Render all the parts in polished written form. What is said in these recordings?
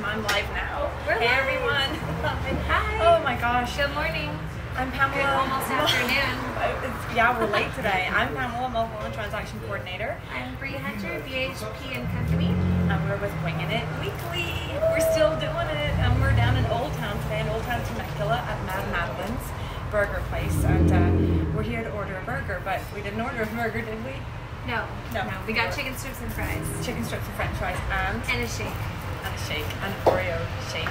I'm live now. We're Hey live. everyone. Hi. Oh my gosh. Good morning. I'm Pamela. Good almost afternoon. Yeah, we're late today. I'm Pamela, Multiple Transaction Coordinator. I'm Bree Hunter, BHP and Company. And we're with Winging It Weekly. We're still doing it. And we're down in Old Town today, in Old Town Temecula at Mad Madeline's burger place. And we're here to order a burger, but we didn't order a burger, did we? No. No. We got chicken strips and fries. Chicken strips and french fries and And a shake. an Oreo shake.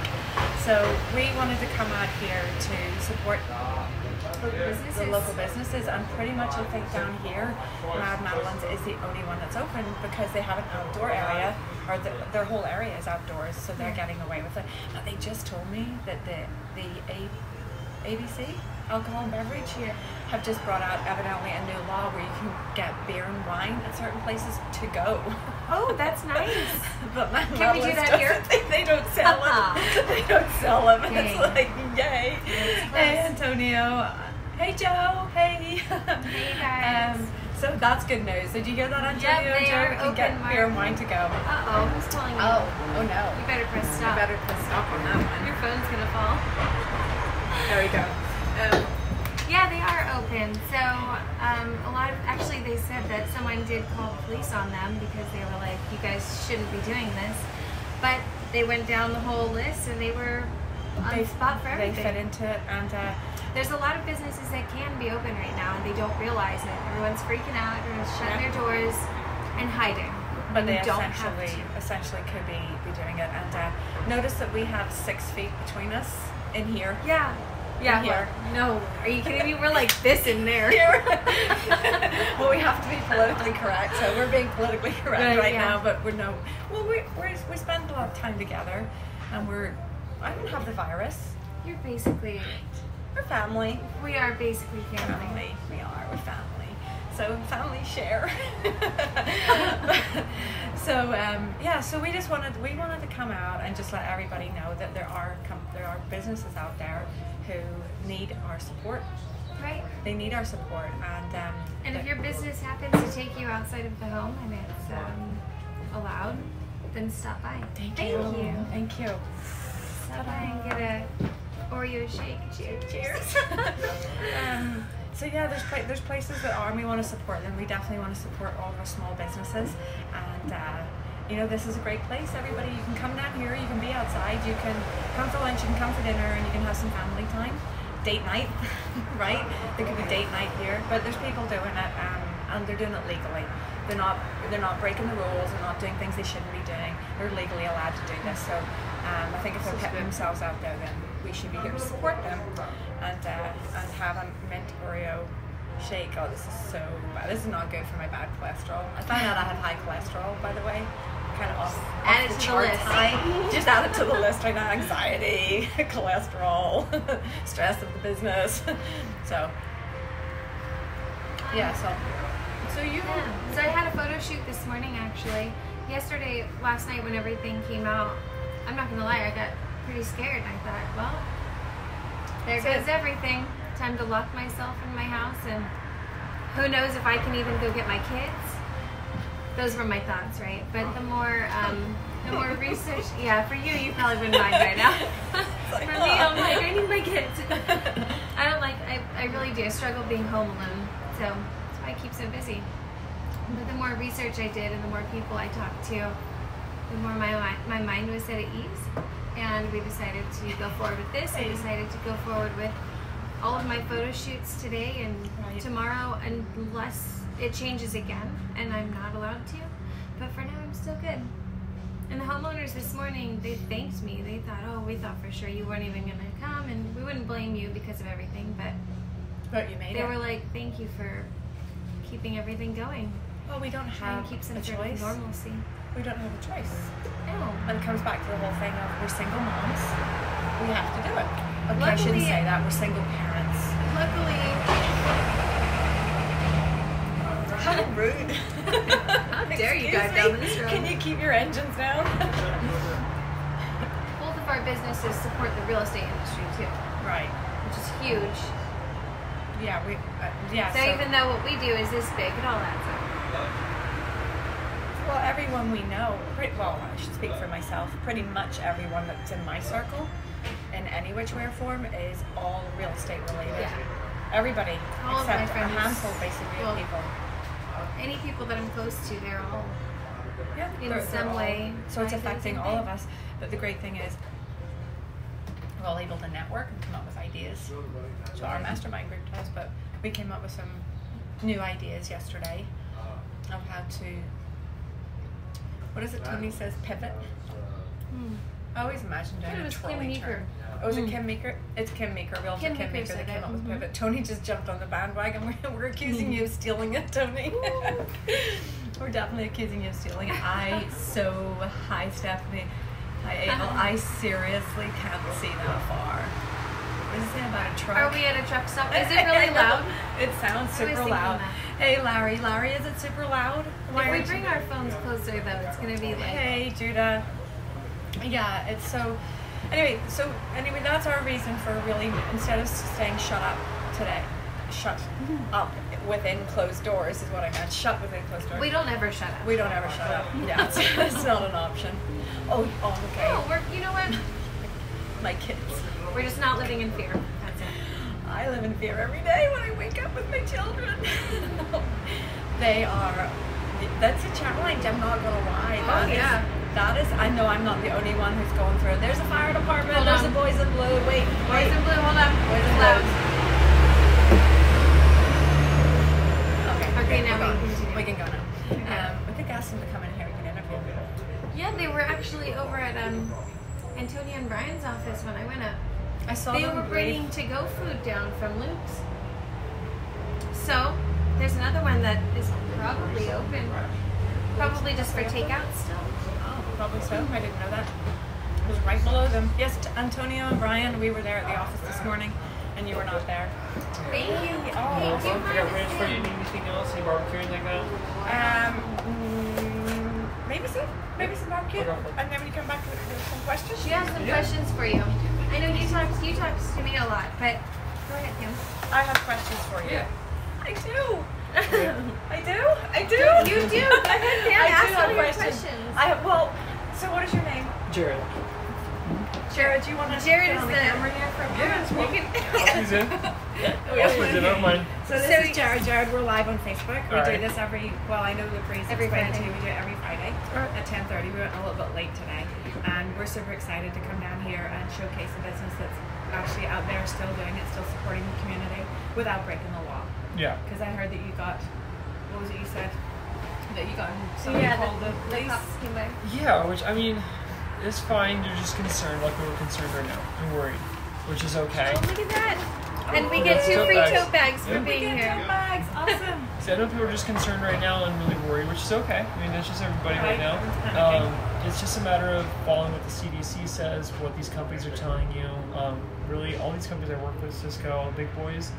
So we wanted to come out here to support the local businesses, and pretty much I think down here Mad Madeline's is the only one that's open because they have an outdoor area, or their whole area is outdoors, so they're getting away with it. But they just told me that the ABC, alcohol and beverage, have just brought out evidently a new law where you can get beer and wine at certain places to go. Oh, that's nice. But Mad Can we do Madeline's that here? They don't sell it. They don't sell them. Dang. It's like, yay. Hey, Antonio. Hey, Joe. Hey. Hey, guys. So that's good news. Did you hear that, Antonio? Yep, they Joe are can open, get Mark. beer and wine to go. Uh-oh, who's calling me? Oh no. You better press You stop. better put stop on that one. Your phone's gonna fall. There we go. Yeah, they are open. So, actually they said that someone did call the police on them because they were like, you guys shouldn't be doing this. But they went down the whole list and they were on the spot for everything. They fit into it, and There's a lot of businesses that can be open right now and they don't realize it. Everyone's freaking out, everyone's shutting their doors and hiding. but they You don't have to. essentially could be doing it. And notice that we have 6 feet between us in here. Yeah. Yeah. Here. No. Are you kidding me? We're like this in there. Well, we have to be politically correct, so we're being politically correct right yeah. now. But we spend a lot of time together, and I don't have the virus. You're basically, We're family. we are basically family. We're family. So family share. So we wanted to come out and just let everybody know that there are businesses out there who need our support. Right. They need our support, And if your business happens to take you outside of the home and it's allowed, then stop by. Thank you. Thank you. Stop by and get a Oreo shake. Cheers. So yeah, there's places that are, and we want to support them. We definitely want to support all of our small businesses, and this is a great place. Everybody, you can come down here, you can be outside, you can come for lunch, you can come for dinner, and you can have some family time, date night, right? There could be date night here, but there's people doing it, and they're doing it legally. They're not breaking the rules. They're not doing things they shouldn't be doing. They're legally allowed to do this. So I think if they're putting themselves out there, then we should be here to support them and have a mint Oreo shake. Oh, this is so bad. This is not good for my bad cholesterol. I found out I had high cholesterol, by the way. Kind of off Add it the to the chart list. high. Just add it to the list right now. Anxiety, cholesterol, stress of the business. So yeah. So you. Yeah. So I had a photo shoot this morning actually. Last night when everything came out, I'm not gonna lie, I got pretty scared and I thought, well, there goes everything. Time to lock myself in my house, and who knows if I can even go get my kids. Those were my thoughts, right? But the more research, yeah, for you probably wouldn't mind right now. For me, I'm like, I need my kids. I really do. I struggle being home alone, so that's why I keep so busy. But the more research I did and the more people I talked to, the more my mind was set at ease. And we decided to go forward with this. I decided to go forward with all of my photo shoots today and tomorrow, unless it changes again and I'm not allowed to. But for now, I'm still good. And the homeowners this morning, they thanked me. They thought, oh, we thought for sure you weren't even going to come, and we wouldn't blame you because of everything. But you made it. They were like, thank you for keeping everything going. Well, we don't have and keep some a sort of choice. normalcy. We don't have a choice. No. And it comes back to the whole thing of we're single moms. We have to do it. Okay, I Luckily- shouldn't say that. We're single parents. Luckily, How rude. how dare you drive down this road? Can you keep your engines down? Both of our businesses support the real estate industry too, Right. which is huge. Yeah, So even though what we do is this big, it all adds up. Well, everyone we know, well, I should speak for myself, pretty much everyone that's in my circle, in any which way or form, is all real estate related. Yeah. Everybody, All of my except a friends, handful, basically, of people. Any people that I'm close to, they're all Yeah, in they're some all- way. So it's trying to do the affecting same all of thing. us. But the great thing is, we're all able to network and come up with ideas. So our mastermind group does, but we came up with some new ideas yesterday of how to, what is it Tony says, pivot? I always imagined doing It a was Kim trolley Meeker. turn. Oh, is it Kim Meeker? It's Kim Meeker, realtor Kim Kim Meeker Meeker that said came it. up with Mhm. pivot. Tony just jumped on the bandwagon. We're accusing you of stealing it, Tony. We're definitely accusing you of stealing it. Hi Stephanie. Hi Abel. I seriously can't see that far. What does it say about a truck? Are we at a truck stop? Is it really loud? It sounds I was super thinking loud. that. Hey Larry, is it super loud? If we bring our phones closer, though, it's gonna be like. Hey Judah. Yeah, it's so. Anyway, that's our reason for really, instead of staying shut up today, shut up within closed doors is what I meant. Shut within closed doors. We don't ever shut up. We don't ever shut up. Yeah, it's not an option. Oh, okay. No, you know what? My kids. We're just not living in fear. That's it. I live in fear every day when I wake up with my children. That's a challenge, I'm not gonna lie. That is, I know I'm not the only one who's going through it. There's a fire department, Hold there's on. a boys in blue. Wait. Boys in blue, hold on. Boys in Loud. blue. Okay, now we're we gone. can continue. We can go now. We could ask them to come in here, we can interview them. Yeah, they were actually over at Antonia and Brian's office when I went up. I saw They them were breathe. bringing to-go food down from Luke's. So, there's another one that is probably open. Probably just for takeout still. Oh, probably so. I didn't know that. It was right below them. Yes, Antonio and Brian, we were there at the office this morning, and you were not there. Thank you. Oh, Thank you. I got ranch for you. Need anything else? Any barbecue or anything like that? Maybe some barbecue. Okay. And then when you come back with some questions. She has some questions for you. I know you talk to me a lot, but go ahead, Kim. I have questions for you. Yeah. I do. I do. You do. Go ahead, Kim. I Ask do all have your questions. questions. Well, so what is your name? Jared. Jared, do you want to Jared get is on the- camera here for a moment? I'll squeeze in. We I'll have squeeze one in. I don't here. mind. So this is Jared. Jared, we're live on Facebook. We All do right. this every Every Friday. We do it every Friday at 10:30. We went a little bit late today, and we're super excited to come down here and showcase a business that's actually out there, still doing it, still supporting the community without breaking the law. Yeah. Because I heard that you got, what was it you said? That you got somebody called the the police. cops came by. Yeah, which I mean, it's fine. They're just concerned, like we were concerned right now, and worried, which is okay. Oh, look at that. And we Oh, get that's 2 tote free bags. tote bags for Yeah. We being get here. tote bags. Awesome. See, I know people are just concerned right now and really worried, which is okay. I mean, that's just everybody right Right. now. Everyone's panicking. It's just a matter of following what the CDC says, what these companies are telling you. Really, all these companies I work with, Cisco, all the big boys,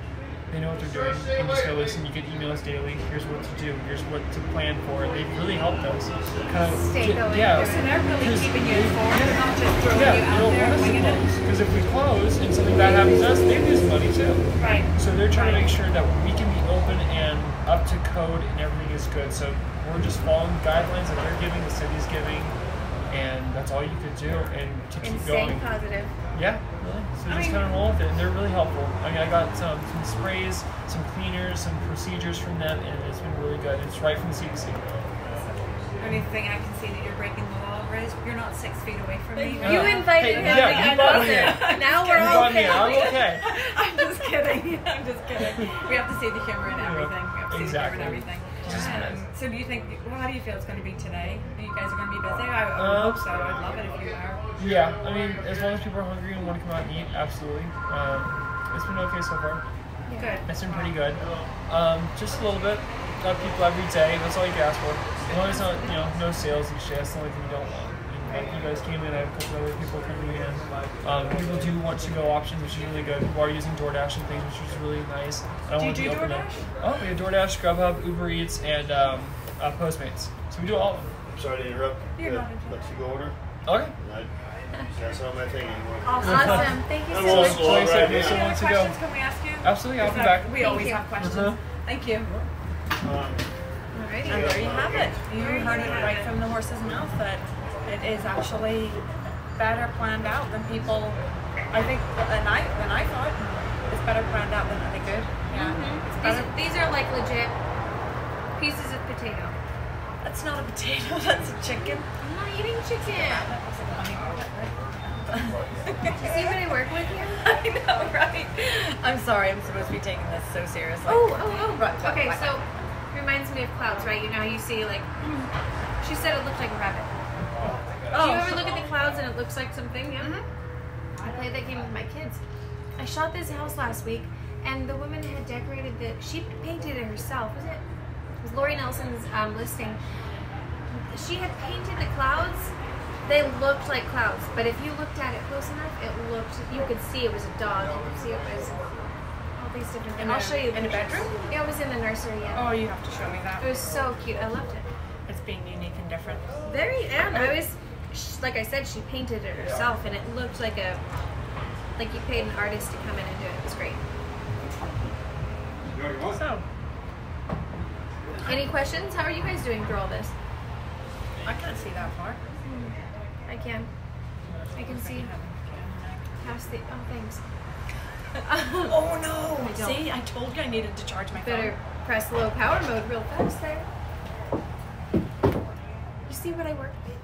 they know what they're doing. You just go listen. You get emails daily. Here's what to do. Here's what to plan for. They've really helped us. Kind of, Stay going. yeah. So they're really 'cause keeping you they- informed, they're not just throwing Yeah, you they out don't there want us to winging it. close. Because if we close and something bad happens to us, they lose money too. Right. So they're trying to make sure that we can be open and up to code and everything is good. So we're just following guidelines that they're giving, the city's giving, and that's all you could do and to keep And staying going. positive. Yeah, really. So I just mean- kind of roll with it, and they're really helpful. I mean, I got some sprays, some cleaners, some procedures from them, and it's been really good. It's right from the CDC. The only thing I can see that you're breaking the law over is you're not 6 feet away from me. You invited Hey, him yeah, to you get brought me closer. in. Now You we're brought me okay. in. I'm okay. I'm just kidding. I'm just kidding. We have to see the humor in everything. We have to see Exactly. the humor in everything. Just nice. So do you think, well, how do you feel it's going to be today? You guys are going to be busy? I would hope so. I'd love it if you are. Yeah, I mean, as long as people are hungry and want to come out and eat, absolutely. It's been okay so far. Good. It's been pretty good. Just a little bit. Got people every day. That's all you can ask for. As long as not, no sales each day. That's the only thing you don't want. And like you guys came in, I have a couple other people coming in. People do want to-go options, which is really good. People are using DoorDash and things, which is really nice. I Do you want to do be open up. DoorDash? Oh, we have DoorDash, Grubhub, Uber Eats, and Postmates. So we do all of them. Sorry to interrupt. You're Good. not interested. Let you go order. Okay. That's not my thing anymore. Awesome. Thank you I'm so old much. school Like I said, right Mason Any now. wants other to go. questions? Can we ask you? Absolutely, I'll be Is back. We always you. have questions. Uh-huh. Thank you. Alrighty. And there you have it. You heard it right from the horse's mouth that it is actually better planned out than people. I think, and I thought it's better planned out than I good. Yeah. Mm-hmm. These are like legit pieces of potato. That's not a potato. That's a chicken. I'm not eating chicken. That was a funny moment, right? You see what I work with here? I know, right? I'm sorry. I'm supposed to be taking this so seriously. Right. Okay, so reminds me of clouds, right? You know how you see like she said it looked like a rabbit. Do you ever look at the clouds and it looks like something? Yeah. I played that game with my kids. I shot this house last week, and the woman had decorated she painted it herself. It was Lori Nelson's listing. She had painted the clouds. They looked like clouds, but if you looked at it close enough, you could see it was a dog. You could see it was all these different things. I'll show you. In a bedroom? Yeah, it was in the nursery, yeah. Oh, you have to show me that. It was so cute. I loved it. It's being unique and different. Like I said, she painted it herself, and it looked like you paid an artist to come in and do it. It was great. So, any questions? How are you guys doing through all this? I can't see that far. I can see past the. Oh, thanks. Oh no! I don't. See, I told you I needed to charge my phone. Better press low power mode real fast there. You see what I work with?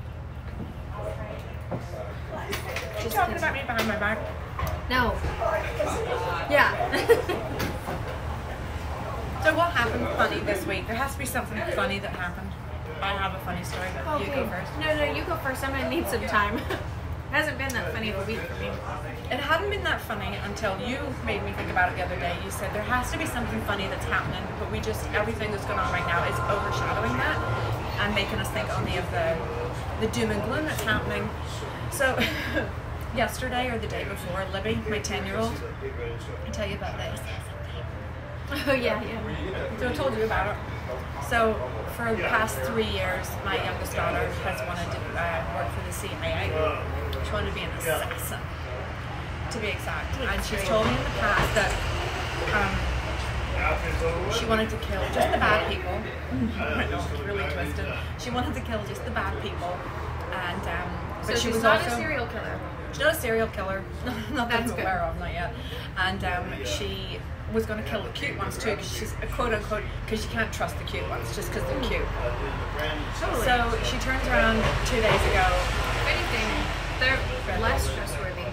Are you talking about me behind my back? No. Yeah. So what happened funny this week? There has to be something funny that happened. I have a funny story, but you go first. No, you go first. I'm gonna need some time. It hasn't been that funny of a week for me. It hadn't been that funny until you made me think about it the other day. You said there has to be something funny that's happening, but everything that's going on right now is overshadowing that and making us think only of the doom and gloom that's happening. So yesterday or the day before, Libby, my 10-year-old, I tell you about this. Oh yeah. So I told you about it. So for the past 3 years, my youngest daughter has wanted to work for the CIA. She wanted to be an assassin, to be exact. And she's told me in the past that she wanted to kill just the bad people. I know, it's really twisted. She wanted to kill just the bad people. And but so she was not also a serial killer. She's not a serial killer. Not that I'm That's aware of, not yet. And she was going to kill the cute ones too, because she's a quote unquote, because you can't trust the cute ones just because they're cute. Totally. So she turns around 2 days ago. If anything, they're less trustworthy.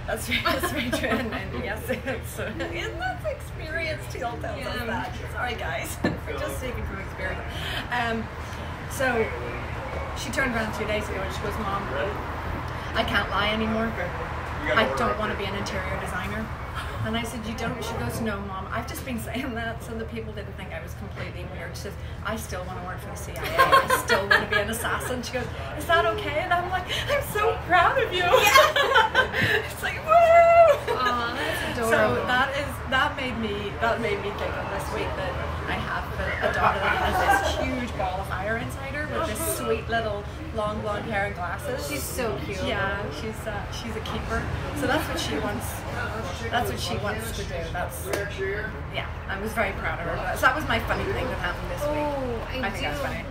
That's very true. And yes, that's experience. Teal tells us that. Sorry guys, we're just speaking from experience. So she turned around 2 days ago and she goes, Mom, I can't lie anymore. I don't want to be an interior designer. And I said, you don't? She goes, no, Mom, I've just been saying that so that people didn't think I was completely weird. She says, I still want to work for the CIA. I still want to be an assassin. She goes, is that okay? And I'm like, I'm so proud of you. Yeah. It's like, woo! Aw, that's adorable. So that made me think of this week that I have a daughter that has this huge ball of fire inside her with this sweet little long blonde hair and glasses. She's so cute. Yeah, she's a keeper. So that's what she wants. That's what she wants to do. I was very proud of her. So that was my funny thing that happened this week. Oh, I think that's funny.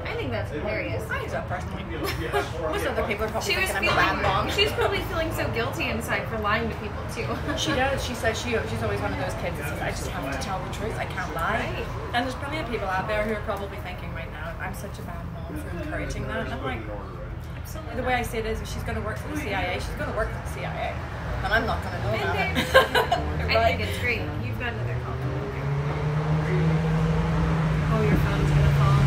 I think that's hilarious. I use that personally. Most other people are probably thinking I'm a bad mom. She's probably feeling so guilty inside for lying to people too. She does. She says she's always one of those kids that says, I just have to tell the truth. I can't lie. Right. And there's plenty of people out there who are probably thinking right now, I'm such a bad mom for encouraging that. And I'm like, absolutely. The way I see it is, if she's going to work for the CIA, she's going to work for the CIA. And I'm not going to know about it. I think it's great. You've got another call. Oh, your phone's going to fall.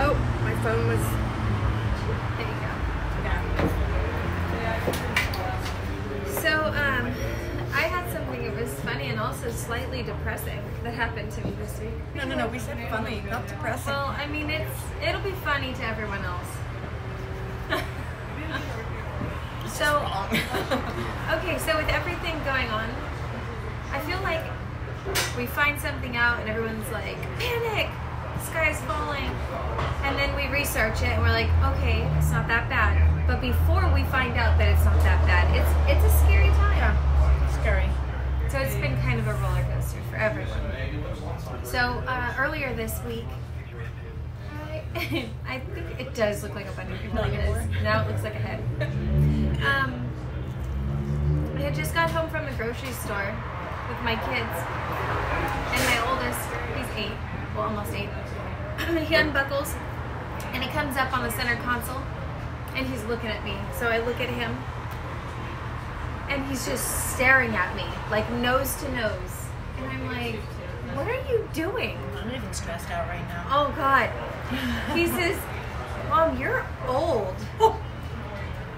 Oh, my phone was... There you go. Yeah. So, I had something that was funny and also slightly depressing that happened to me this week. No, we said funny, not depressing. Well, I mean, it'll be funny to everyone else. So, okay, so with everything going on, I feel like we find something out and everyone's like, panic, the sky's falling. And then we research it and we're like, okay, it's not that bad. But before we find out that it's not that bad, it's a scary time. Yeah, scary. So it's been kind of a roller coaster for So earlier this week, I think it does look like a bunny. It really is. Now it looks like a head. I had just got home from the grocery store with my kids, and my oldest, he's 8, well almost 8. He unbuckles, and he comes up on the center console, and he's looking at me. So I look at him, and he's just staring at me, like nose to nose. And I'm like, what are you doing? I'm even stressed out right now. Oh God. He says, Mom, you're old.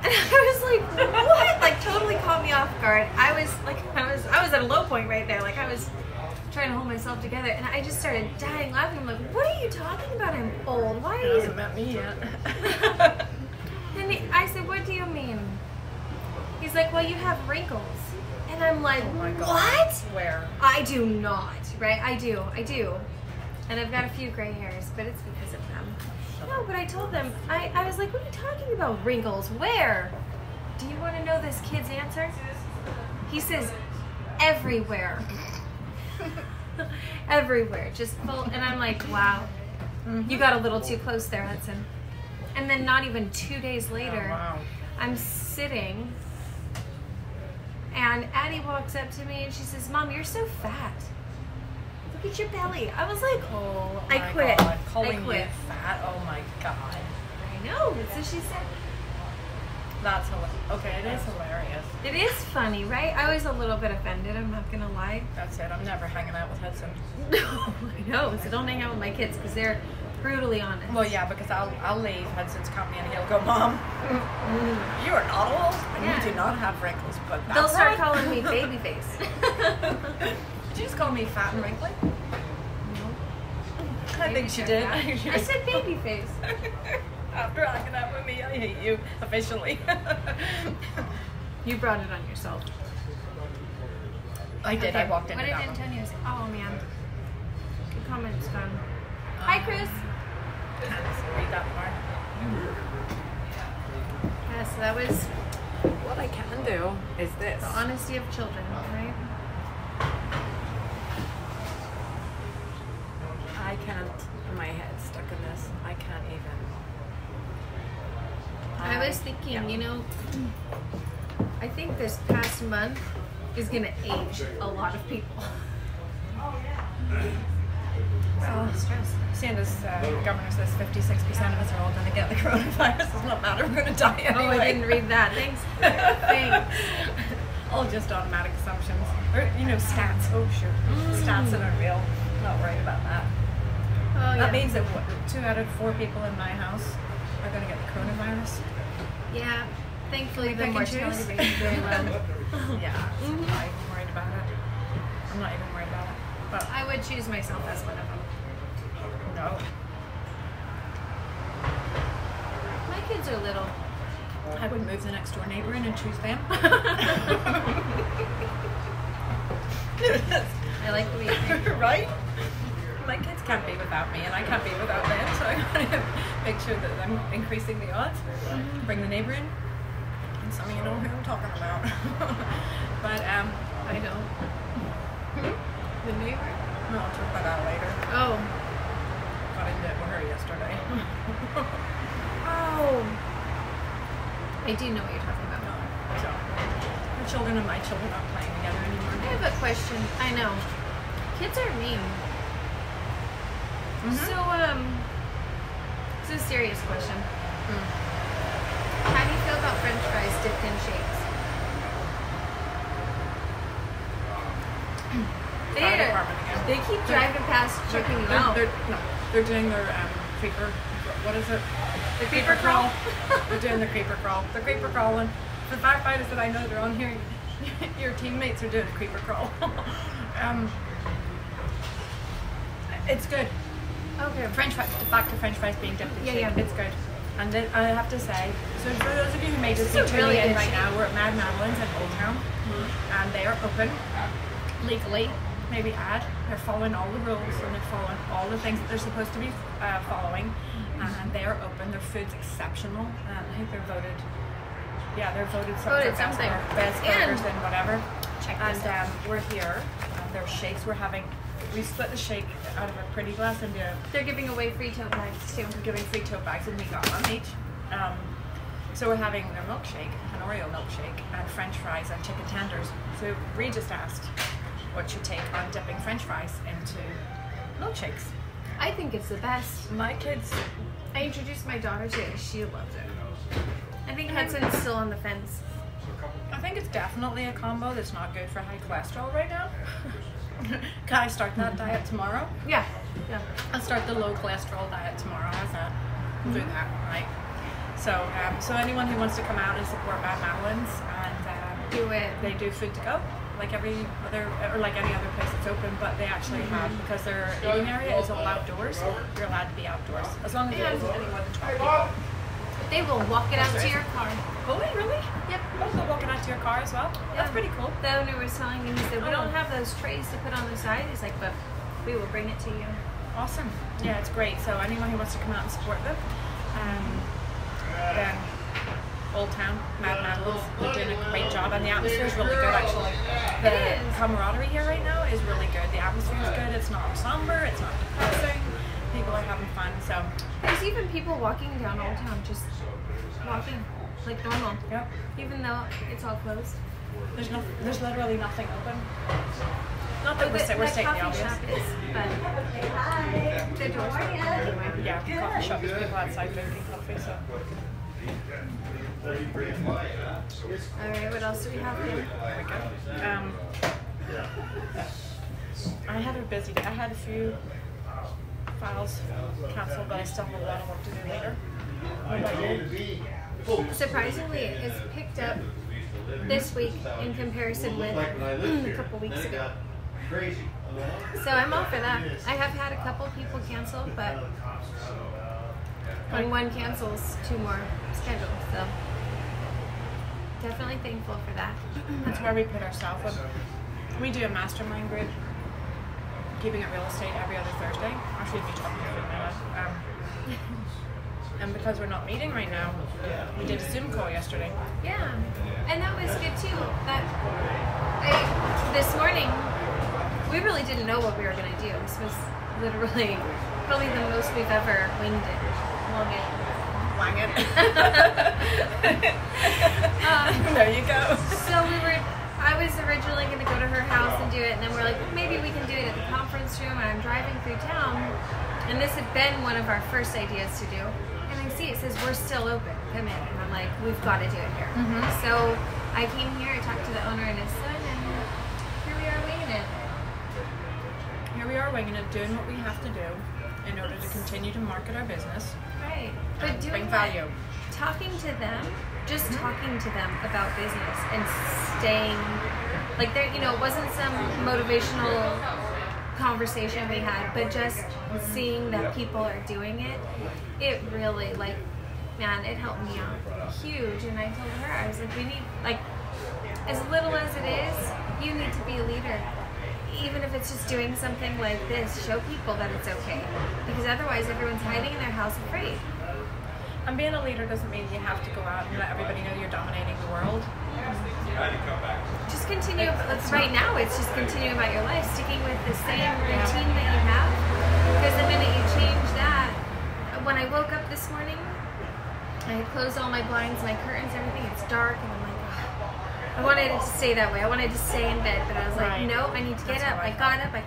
And I was like, what? Like totally caught me off guard. I was at a low point right there. Like I was trying to hold myself together, and I just started dying laughing. I'm like, what are you talking about? I'm old. Why are you? He hasn't met me yet. And I said, what do you mean? He's like, well, you have wrinkles. And I'm like, Oh my God. what? Where? I do not, right? I do. And I've got a few gray hairs, but it's because of them. No, but I told them, I was like, what are you talking about, wrinkles? Where? Do you want to know this kid's answer? He says, everywhere. Everywhere, just full. And I'm like, wow, you got a little too close there, Hudson. And then not even 2 days later, Oh, wow. I'm sitting, and Addie walks up to me and she says, Mom, you're so fat. Look at your belly. I was like, Oh I my quit. God. Calling I quit. you fat. Oh my God. I know. So she said, That's hilarious. Okay, it is hilarious. it is funny, right? I was a little bit offended, I'm not gonna lie. That's it. I'm never hanging out with Hudson. No, I know. So don't hang out with my kids because they're brutally honest. Well, yeah, because I'll leave Hudson's company and he'll go, Mom, you are not old and Yeah. you do not have wrinkles, but that's They'll start right. calling me baby face. Did you just call me fat and wrinkly? I think she did. I said baby face. After hanging out with me, I hate you officially. You brought it on yourself. I did. I walked into What did that one. Antonio say? Oh man. Good comments done. Hi, Chris. Can't read that part. Yes, that was What I can do is this. the honesty of children, right? I can't. My head's stuck in this. I can't even. I was thinking, yeah. you know, I think this past month is gonna age a lot of people. Well, seeing as the governor says 56% of us are all going to get the coronavirus, it does not matter. We're going to die anyway. Oh, I didn't read that. Thanks. Thanks. All just automatic assumptions. Or, you know, stats. Oh, sure. Stats that aren't real. Not worried about that. Oh, That means that 2 out of 4 people in my house are going to get the coronavirus. Yeah. Thankfully, the Pick and mortality choose. rate is very low. Yeah. I'm not even worried about it. I'm not even worried about it. But I would choose myself as one of them. no. My kids are little. I would move the next door neighbor in and choose them. I like the way you think. Right? My kids can't be without me, and I can't be without them, so I gotta make sure that I'm increasing the odds. Bring the neighbor in, and some of you know who I'm talking about. But I don't. The neighbor? no, I'll talk about that later. Oh. Got into it with her yesterday. Oh. I do know what you're talking about. So, her children and my children aren't playing together I anymore. have a question. I know. Kids are mean. So, it's a serious question. How do you feel about French fries dipped in shakes? Fire department again. They keep driving past, checking you out. They're doing their creeper. What is it? The creeper crawl. They're doing the creeper crawl. The creeper crawling. The firefighters that I know that are on here, your teammates are doing the creeper crawl. It's good. Okay. French fries. Back to French fries being dipped in shake. Yeah. It's good. And then I have to say, so for those of you who may just be This is a tuning really in good right shake. now, we're at Mad Madeline's in Old Town, and they are open legally. Maybe they're following all the rules and they're following all the things that they're supposed to be following, and they are open. Their food's exceptional. I think they're voted. Yeah, they're voted Voted something. best And- burgers and whatever. Check And this out. we're here. Their shakes. We're having we split the shake out of a pretty glass into. They're giving away free tote bags too. We're giving free tote bags, and we got one each. So we're having their milkshake, an Oreo milkshake, and French fries and chicken tenders. So we just asked what's your take on dipping French fries into milkshakes. I think it's the best. My kids, I introduced my daughter to it. She loves it. I think Hudson's still on the fence. I think it's definitely a combo that's not good for high cholesterol right now. Can I start that diet tomorrow? Yeah. I'll start the low cholesterol diet tomorrow. How's that? Do that, right? So anyone who wants to come out and support Bad Madeline's, and Do it. they do food to go, like every other, or like any other place that's open, but they actually have, because their eating area is all outdoors, you're allowed to be outdoors, as long as there isn't any more than 12 people. They will walk it out to your car. Oh, wait, really? Yep. Oh, they'll walk it out to your car as well? That's pretty cool. The owner was telling me, he said, we don't have those trays to put on the side. He's like, but we will bring it to you. Awesome. Yeah, it's great. So anyone who wants to come out and support them, then Old Town, Mad Madeline's, they're doing a great job, and the atmosphere is really good actually. The camaraderie here right now is really good. The atmosphere is good. It's not somber. It's not depressing. People are having fun. So there's even people walking down Old Town, just walking like normal. Yep. Even though it's all closed. There's literally nothing open. Not that we're stating the obvious. Shop is, but the doors are open anyway. Yeah, the coffee shop is people outside drinking coffee. So. Alright, what else do we have here? I had a busy day. I had a few files canceled, but I still have a lot of work to do later. What about you? Surprisingly, it's picked up this week in comparison with a couple weeks ago. So I'm all for that. I have had a couple people cancel, but when one cancels, two more scheduled. So definitely thankful for that. That's where we put ourselves. We do a mastermind group, keeping it real estate, every other Thursday. I should be talking to you. And because we're not meeting right now, we did a Zoom call yesterday. Yeah, and that was good too. This morning, we really didn't know what we were going to do. This was literally probably the most we've ever winged it. Wang it. There you go. So I was originally going to go to her house and do it, and then we're like, maybe we can do it at the conference room. And I'm driving through town, and this had been one of our first ideas to do. And I see it says, we're still open, come in. And I'm like, we've got to do it here. So I came here, I talked to the owner and his son, and here we are winging it. Here we are winging it, doing what we have to do in order to continue to market our business. Right. But doing bring value. Talking to them, just talking to them about business and staying, like there, it wasn't some motivational conversation we had, but just seeing that people are doing it, it really, man, it helped me out huge. And I told her, I was like, we need, as little as it is, you need to be a leader. Even if it's just doing something like this, show people that it's okay. Because otherwise everyone's hiding in their house afraid. And being a leader doesn't mean you have to go out and let everybody know you're dominating the world. Just continue, right now it's just continuing about your life, sticking with the same routine that you have. Because the minute you change that, when I woke up this morning, I had closed all my blinds, my curtains, everything, it's dark, and I'm like, I wanted it to stay that way. I wanted to stay in bed, but I was like, no, I need to get up. I got up, I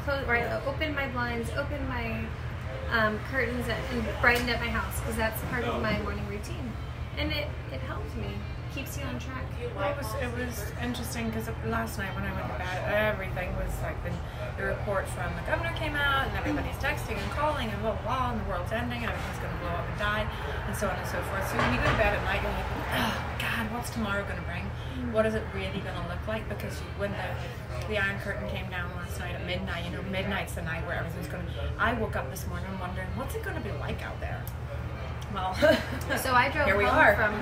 opened my blinds, opened my curtains, and brightened up my house, because that's part of my morning routine. And it helped me. Keeps you on track. Well, it was interesting because last night when I went to bed, everything was like the report from the governor came out, and everybody's texting and calling and blah blah blah, and the world's ending and everything's going to blow up and die, and so on and so forth. So when you go to bed at night, you're like, oh God, what's tomorrow going to bring? What is it really going to look like? Because when the Iron Curtain came down last night at midnight, midnight's the night where everything's going to. I woke up this morning wondering, what's it going to be like out there? Well, so I drove here we home are. from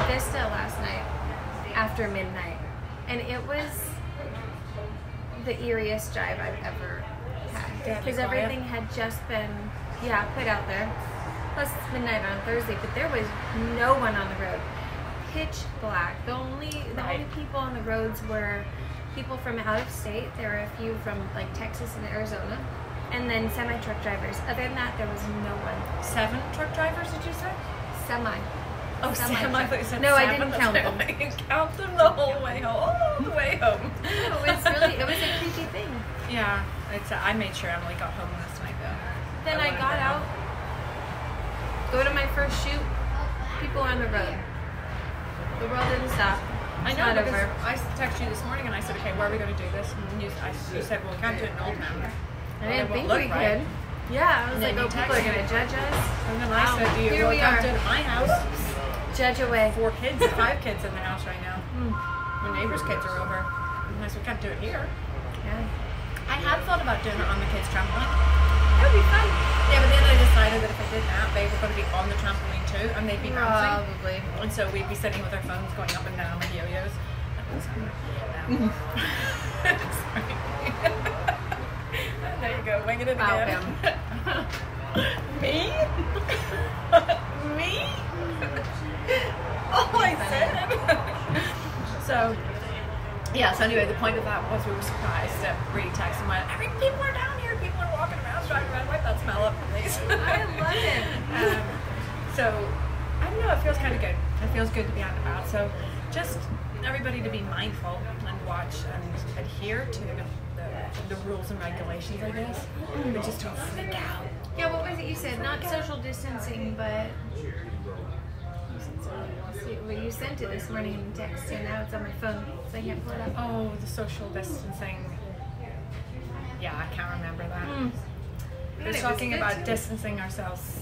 Vista last night after midnight, and it was the eeriest drive I've ever had, because everything had just been put out there. Plus it's midnight on Thursday, but there was no one on the road. Pitch black. The only people on the roads were people from out of state. There were a few from like Texas and Arizona, and then semi-truck drivers. Other than that, there was no one. 7 truck drivers, did you say? Semi. Oh, Semi-truck. I thought you said No, I 7. didn't count them. I didn't count them the whole way home. All the way home. No, it was a creepy thing. Yeah, I made sure Emily got home last night though. Then I wanted got her out, go to my first shoot, people on the road. The world didn't stop. I It's know, not because over. I texted you this morning and I said, okay, where are we going to do this? And you said, well, we can't do it in Old Town. I didn't think look we right. could. Yeah, I was And like, then oh, you people are texted going to judge us. And then I Wow. said, do you Here well, we can't are. do it at my house? Judge away. 4 kids, 5 kids in the house right now. Mm. My neighbor's kids are over. And I said, we can't do it here. Yeah. I had thought about doing it on the kids' trampoline. That would be fun. Yeah, but then I decided that if I did that, they were going to be on the trampoline too, and they'd be bouncing. Probably. And so we'd be sitting with our phones going up and down like yo-yos. Sorry. There you go, winging it Wow, again. Me? Me? Oh, I said. So, yeah, so anyway, the point of that was we were surprised that Bree texted and went, people are down here, people are walking around, driving around, wipe that smell up, please. I love it. So, I don't know, it feels kind of good. It feels good to be out and about. So, just everybody to be mindful and watch and adhere to the rules and regulations, I guess. But just don't freak out. Yeah, what was it you said? Not social distancing, but... Well, you sent it this morning in text, and now it's on my phone, so I can't pull it up. Oh, the social distancing. Yeah, I can't remember that. But We're it was talking good about too. distancing ourselves.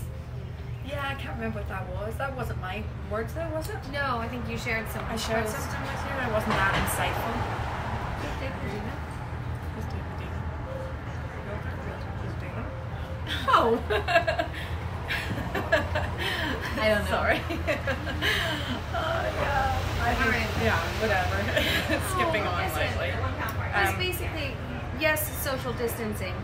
Yeah, I can't remember what that was. That wasn't my words though, was it? No, I think you shared something. I shared post. something with you. I wasn't that insightful. Who's David? Oh. I don't know. Sorry. Yeah. Alright. Yeah, whatever. Skipping on listen. slightly. Just basically, yes, social distancing,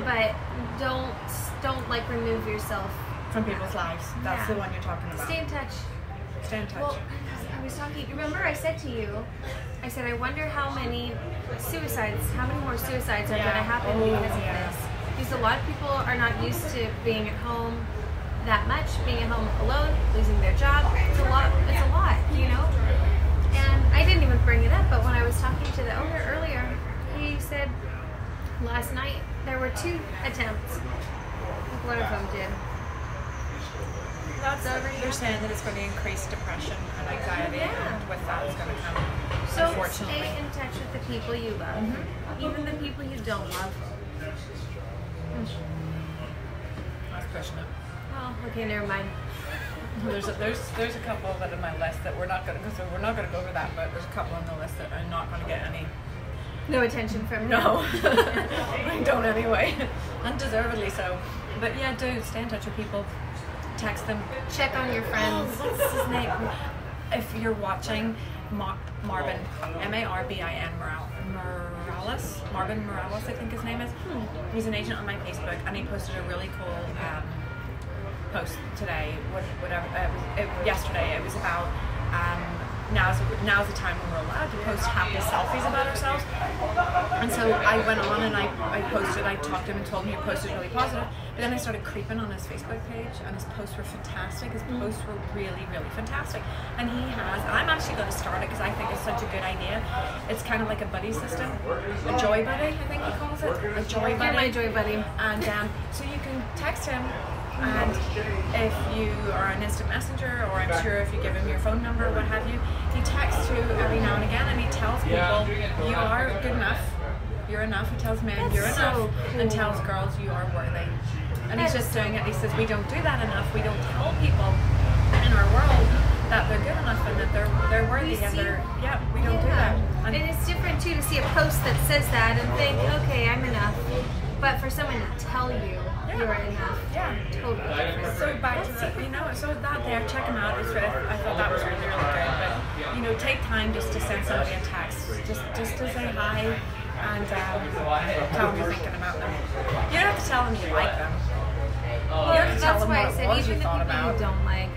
but don't like remove yourself. From people's lives. That's Yeah. the one you're talking about. Stay in touch. Stay in touch. Well, I was talking. Remember, I said to you, I said, I wonder how many more suicides are going to happen because of this. Because a lot of people are not used to being at home that much, being at home alone, losing their job. It's a lot, you know? And I didn't even bring it up, but when I was talking to the owner earlier, he said last night there were 2 attempts. One of them did. They're saying that it's going to increase depression and anxiety, Yeah. and with that, it's going to come. So unfortunately. stay in touch with the people you love, even the people you don't love. I was pushing it. Oh, okay, never mind. There's a couple that are on my list that we're not going to go over that, but there's a couple on the list that are not going to get any. No attention from No, I don't anyway, undeservedly so. But yeah, do stay in touch with people. Text them. Check on your friends. What's his name? If you're watching, Marvin, M-A-R-B-I-N Morales, Marvin Morales, I think his name is. He's an agent on my Facebook, and he posted a really cool post today. Yesterday, it was about now's the time when we're allowed to post happy selfies about ourselves. And so I went on and I posted, I talked to him and told him he posted really positive. But then I started creeping on his Facebook page, and his posts were fantastic. His posts were really, really fantastic. And I'm actually going to start it because I think it's such a good idea. It's kind of like a buddy system, a joy buddy, I think he calls it, a joy buddy. You're my joy buddy. And so you can text him, and if you are an instant messenger, or I'm sure if you give him your phone number, what have you, he texts you every now and again, and he tells people, you are good enough, you're enough. He tells men, you're That's enough, so and cool. tells girls, you are worthy. And he's just doing it. He says, we don't do that enough. We don't tell people in our world that they're good enough and that they're worthy, and we don't do that. And it's different too to see a post that says that and think, okay, I'm enough. But for someone to tell you you're enough, totally different. So back to the, so that there, check them out. I thought that was really, really good. But take time just to send somebody a text, just to say hi, and tell them you're thinking about them. You don't have to tell them you like them. Well, You have to tell that's them why I what it said was even you the thought people about. you don't like.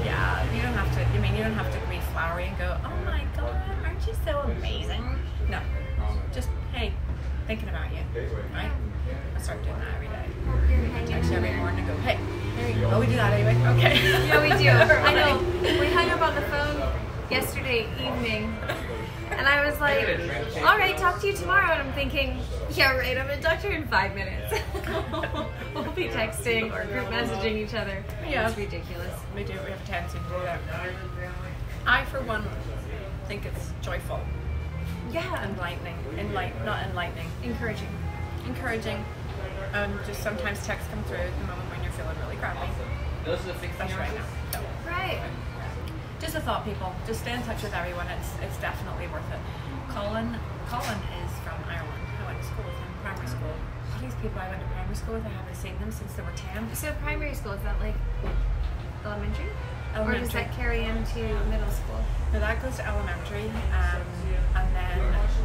Yeah, you don't have to. You don't have to be flowery and go, oh my god, are aren't you so amazing? No, just, hey, thinking about you, right? I start doing that every day. I text you every morning and go, hey, there you go. Oh, we do that anyway? Okay. Yeah, we do. I know. We hung up on the phone yesterday evening, and I was like, all right, talk to you tomorrow. And I'm thinking, yeah, right, I'm going to talk to her in 5 minutes. We'll be texting or group messaging each other. Yeah. It's ridiculous. We do. We have a tendency to do that. I, for one, think it's joyful, Yeah. enlightening, not enlightening, Encouraging. encouraging. Just sometimes texts come through at the moment when you're feeling really crappy. That's right now. So, Right. just a thought, people. Just stay in touch with everyone. It's definitely worth it. Colin is from Ireland. I went to school with him, primary school. All these people I went to primary school with, I haven't seen them since they were 10. So primary school, is that like elementary? Or does Elementary. that carry into middle school? No, that goes to elementary, and then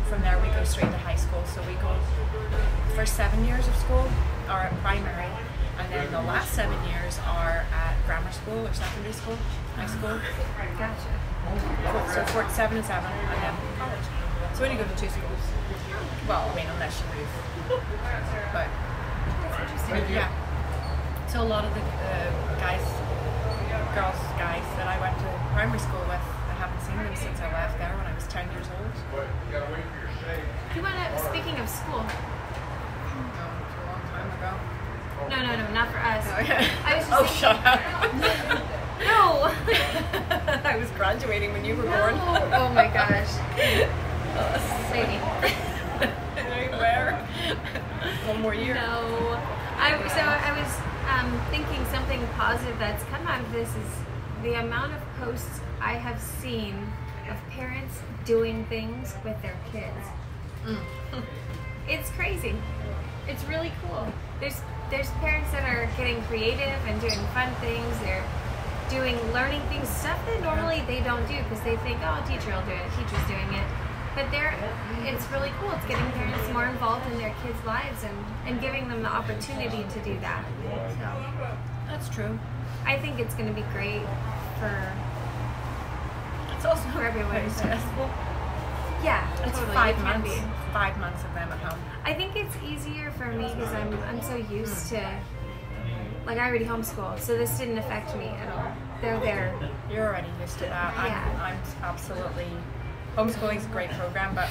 from there we go straight to high school. So we go first 7 years of school are at primary, and then the last 7 years are at grammar school or secondary school, high school. Gotcha. So 7 and 7, and then college. So we only go to 2 schools. Well, I mean, unless you move. But That's interesting. yeah. So a lot of the guys that I went to primary school with, I haven't seen them since I left there when I was 10 years old. You want to, speaking of school, It's a long time ago. no, not for us. Okay. I was just Oh, thinking- shut up. No! I was graduating when you were born. Oh my gosh. Lady. Where? One more year. No. I was thinking something positive that's come out of this is the amount of posts I have seen of parents doing things with their kids. It's crazy. It's really cool. There's parents that are getting creative and doing fun things. They're learning things, stuff that normally they don't do because they think, oh, a teacher will do it, a teacher's doing it. But it's really cool. It's getting parents more involved in their kids' lives and giving them the opportunity to do that. So That's true. I think it's going to be great for It's also For everyone. very stressful. yeah. It's totally, 5 it can months. be. 5 months of them at home. I think it's easier for me because I'm so used to, like, I already homeschool, so this didn't affect me at all. They're there. You're already used to that. Yeah. I'm absolutely. Homeschooling's a great program, but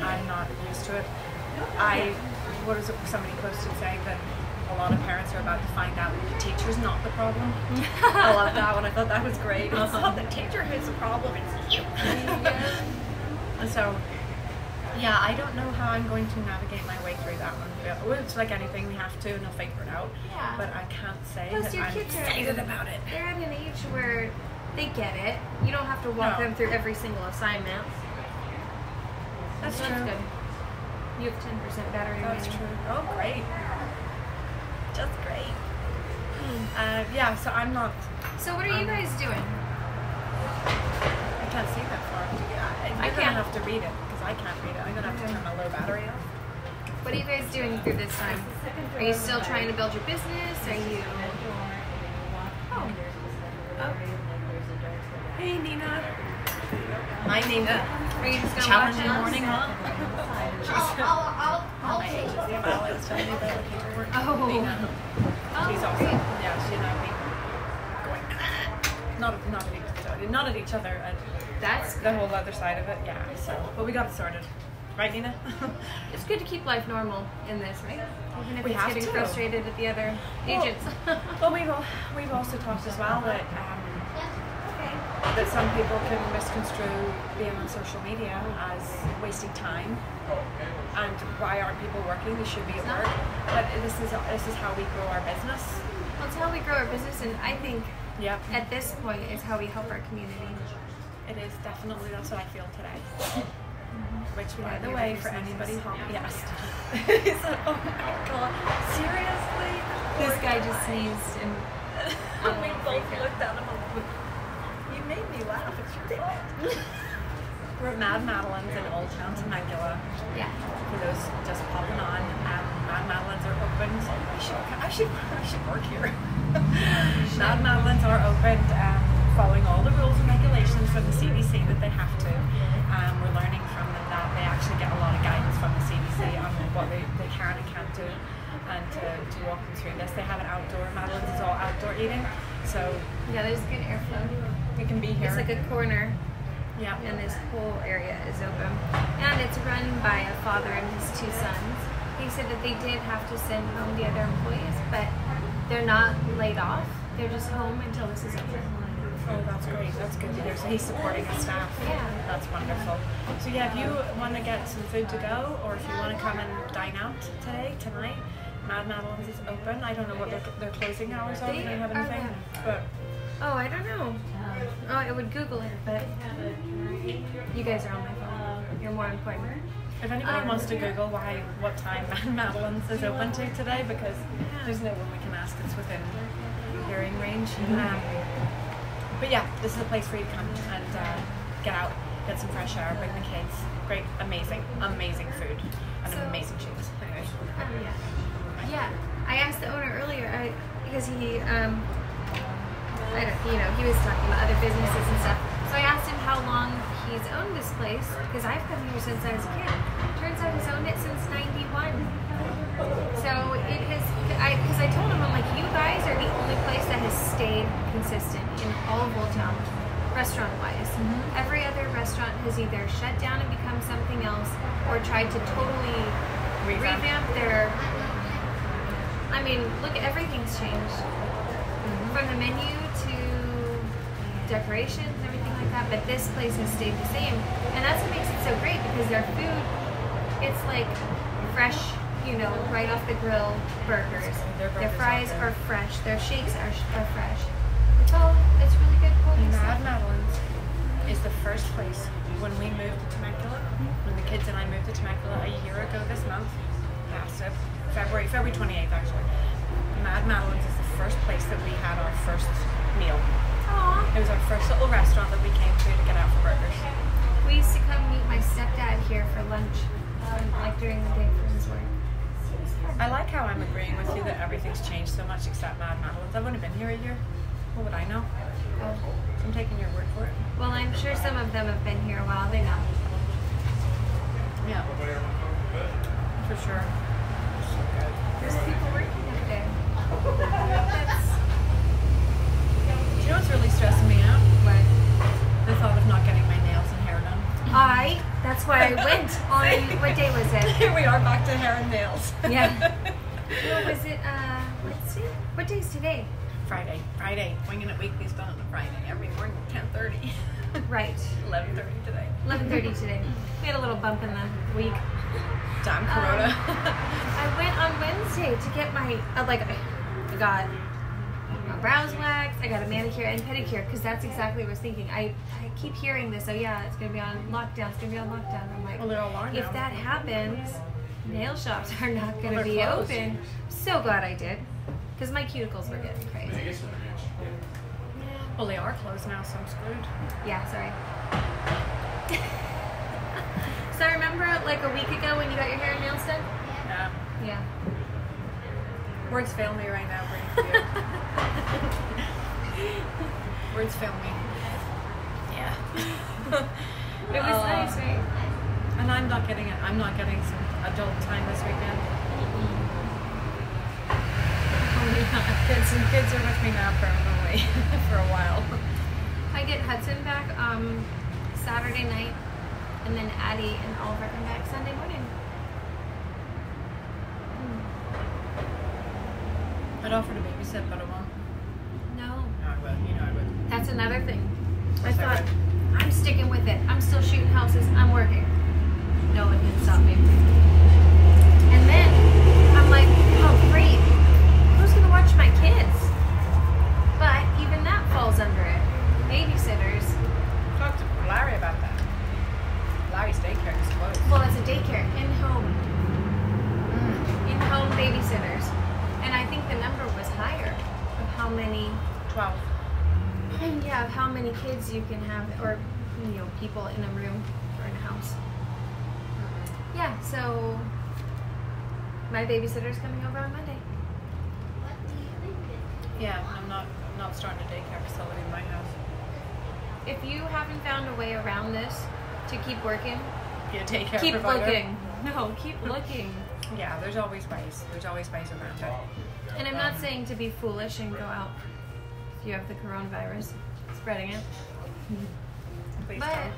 I'm not used to it. What is it? Somebody posted saying that a lot of parents are about to find out that the teacher's not the problem. I love that one. I thought that was great. It's not the teacher who's the problem. It's you. And so, yeah, I don't know how I'm going to navigate my way through that one. Well, it's like anything, we have to, and I'll figure it out. Yeah. But I can't say Plus, that your I'm kids are excited about it. They're at an age where they get it. You don't have to walk No. them through every single assignment. That's So true. That's good. You have 10% battery That's remaining. true. Oh, great. Just great. Yeah, so I'm not. So what are you guys doing? I can't see that far. I You're can't. gonna have to read it because I can't read it. I'm gonna have to turn my low battery off. What are you guys doing through this time? Are you still trying to build your business? Are you? Oh. Hey, Nina. Hi, Nina. Are you just gonna Challenging watch us? morning, huh? She's the ML I was telling you about. Oh. Nina. Oh, She's awesome. great. Yeah, she and I be going not at each other, and That's the whole other side of it. Yeah. So, but we got it sorted, right, Nina? It's good to keep life normal in this, right? Even if We it's have getting to. frustrated at the other agents. Well, we've also talked as well that that some people can misconstrue being on social media as wasting time, and why aren't people working? They should be at work. But this is how we grow our business. Well, it's how we grow our business, and I think Yep. at this point is how we help our community. It is definitely, that's what I feel today. Which, by the Yeah, way, your for businesses. anybody, yes. So, oh my god, seriously? This guy just sneezed, and We both looked at him and you made me laugh, it's ridiculous. We're at Mad Madeline's in Old Town Temecula. yeah. For those just popping on, Mad Madeline's are open. So I should work here. Mad Madeline's are opened. following all the rules and regulations from the CDC that they have to. We're learning from them that they actually get a lot of guidance from the CDC on what they can and can't do, and to walk them through this. They have an outdoor, Madeline's is all outdoor eating, so Yeah, there's good airflow. we can be here. It's like a corner, yeah. and this whole area is open. And it's run by a father and his 2 sons. He said that they did have to send home the other employees, but they're not laid off. They're just home until this is over. Oh, that's great. That's good to hear. So he's supporting his staff. Yeah. That's wonderful. So yeah, if you want to get some food to go, or if you want to come and dine out tonight, Madeline's is open. I don't know what their closing hours are. They don't have anything. But Oh, I don't know. Oh, I would Google it, but you guys are on my phone. You're more important. if anybody wants to Google what time Madeline's is open to today, because there's no one we can ask. It's within hearing range. But yeah, this is a place for you to come and get out, get some fresh air, bring the kids. Great, amazing food and amazing cheese. Anyway. Yeah. I asked the owner earlier because he, he was talking about other businesses and stuff. So I asked him how long he's owned this place, because I've come here since I was a kid. Turns out he's owned it since '91. So it has, because I told him, I'm like, you guys are the only place that has stayed consistent in all of Old Town, restaurant-wise. Every other restaurant has either shut down and become something else, or tried to totally revamp their. I mean, look, everything's changed. From the menu to decorations and everything like that, but this place has stayed the same. And that's what makes it so great, because their food, it's like fresh, right off the grill burgers. Their fries are fresh. Their shakes are fresh. It's really good quality stuff. Madeline's is the first place when we moved to Temecula, when the kids and I moved to Temecula a year ago this month, February 28th actually. Madeline's is the first place that we had our first meal. Aww. It was our first little restaurant that we came to get out for burgers. We used to come meet my stepdad here for lunch, like during the day for his work. I like how I'm agreeing with you that everything's changed so much except Madeline's. I've only been here a year. What would I know? Oh. I'm taking your word for it. Well, I'm sure some of them have been here a while. They know. Yeah. For sure. There's people working up there. Do you know what's really stressing me out? What? The thought of not getting my nails and hair done. That's why I went on, what day was it? Here we are back to hair and nails. Yeah. What was it, let's see. What day is today? Friday. Winging It Weekly's done on a Friday. Every morning at 10:30. Right. 11:30 today. 11:30 today. We had a little bump in the week. Damn Corona. I went on Wednesday to get my, I got my brows waxed, I got a manicure and pedicure, because that's exactly what I was thinking. I keep hearing this, it's going to be on lockdown, I'm like, Well, they're all on if now. that happens, nail shops are not going to Well, they're be closed. open. So glad I did, because my cuticles were getting crazy. Well, they are closed now, so I'm screwed. Yeah, sorry. So I remember like a week ago when you got your hair and nails done? Yeah. Yeah. Words fail me right now, Bree. Words fail me. Yeah. It was nice, right? And I'm not getting it. I'm not getting some adult time this weekend. Kids are with me now permanently for a while. I get Hudson back Saturday night, and then Addie and Oliver come back Sunday morning. I'd offer to babysit, but I won't. No. No, I would. You know I would. That's another thing. I Yes, I thought, would. I'm sticking with it. I'm still shooting houses. I'm working. No one can stop me. And then, I'm like, oh great. Who's going to watch my kids? But even that falls under it. Babysitters. Talk to Larry about that. Larry's daycare is closed. Well, it's a daycare. In-home. In-home babysitters. And I think the number was higher of how many 12. Yeah, of how many kids you can have, or people in a room or in a house. Yeah, so my babysitter's coming over on Monday. Yeah, I'm not starting a daycare facility in my house. if you haven't found a way around this to keep working, Yeah, take care. keep provider. looking. No, keep looking. Yeah, there's always ways. There's always ways around it. And I'm not saying to be foolish and go out if you have the coronavirus, spreading it. Please But don't.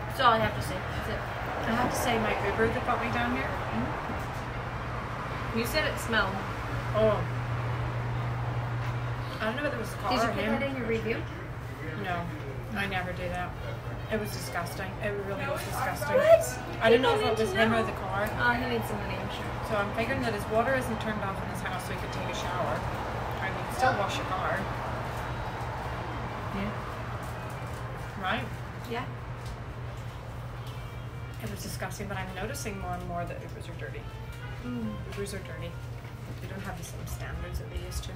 that's all I have to say. That's it. I have to say, my Uber that got me down here. You said it smelled. Oh. I don't know whether it was a car Did you or put him. that in your review? No, I never do that. It was disgusting. It really was disgusting. What? I didn't know if People it was need to him or know. the car. Oh, he needs some money, I'm sure. So I'm figuring that his water isn't turned off in his house so he could take a shower. I mean, still wash your car. Yeah. Right? Yeah. It was disgusting, but I'm noticing more and more that Ubers are dirty. Ubers are dirty. They don't have the same standards that they used to.